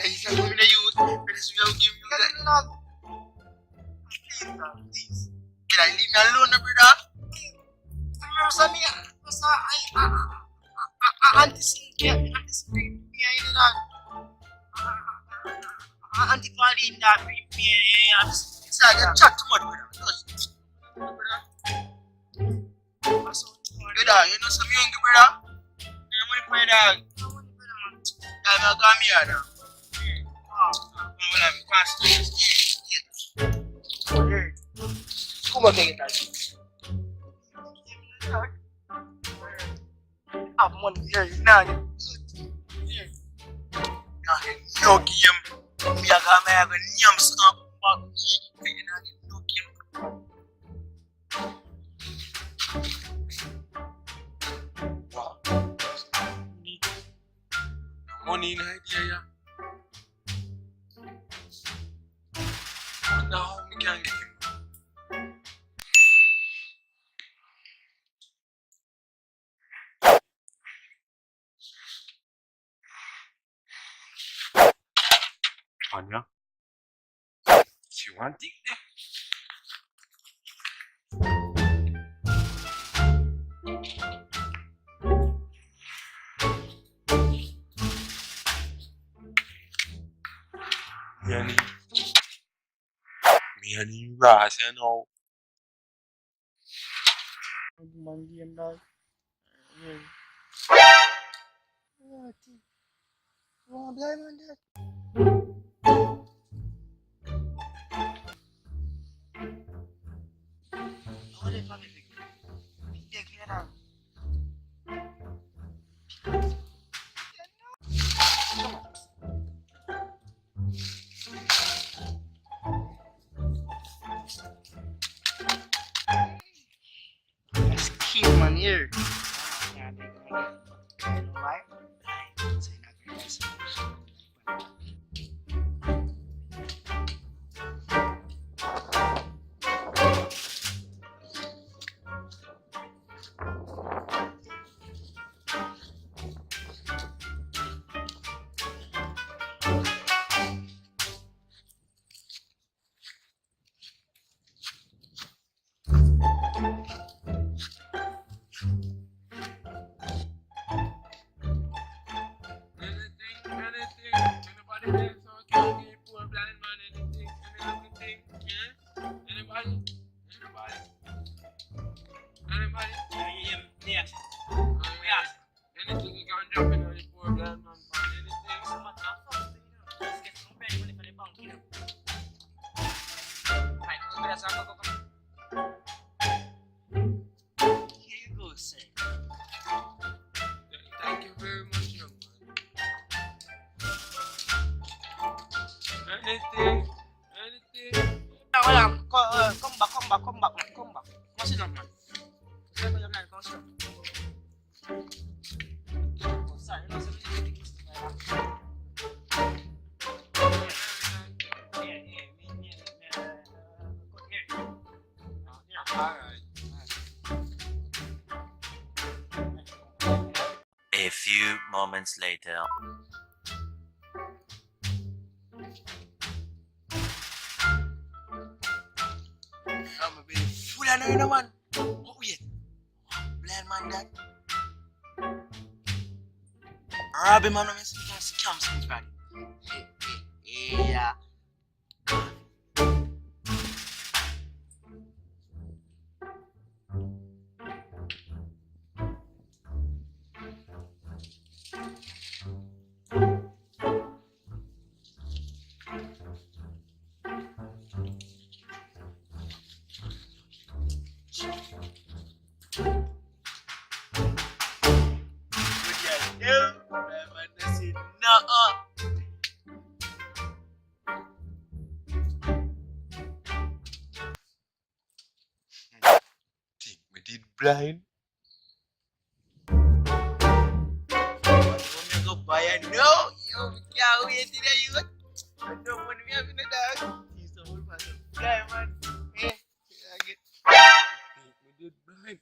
Isa ko na youth. Pero siya yung game yung dog. Please. Kaya hindi me alone na brother. Sa niya. Sa ay anti-sing niya yun na. Anti-party na niya. Isa ga chat mo brother. Gada, yun sa miyong brother. Kaya mo ni brother. Kaya kami yana. Wala mi pasto. Kuma kayo tayo. Amon here na. No game. Miya kama ya nyam sa pag kaya na no game. Wow. Money na idea ya. No, we can't get him. Anya? She want it? Me and you rise, you know. Monkey and dog. Oh, blind man, that. What if I'm keep man here. Why? Thank you very much, young man. Anything. Come back. What's it on, man? A few moments later. I'm a bit full of no man. Oh yeah. Blind man that. Robbie man, I'm scam some bad. Yeah. Think we did blind. I'm go buy a no. Yo, yeah, we did a youth. I don't want to have in the dog. He's the whole person. Blind man. Eh, I get. Think we did blind.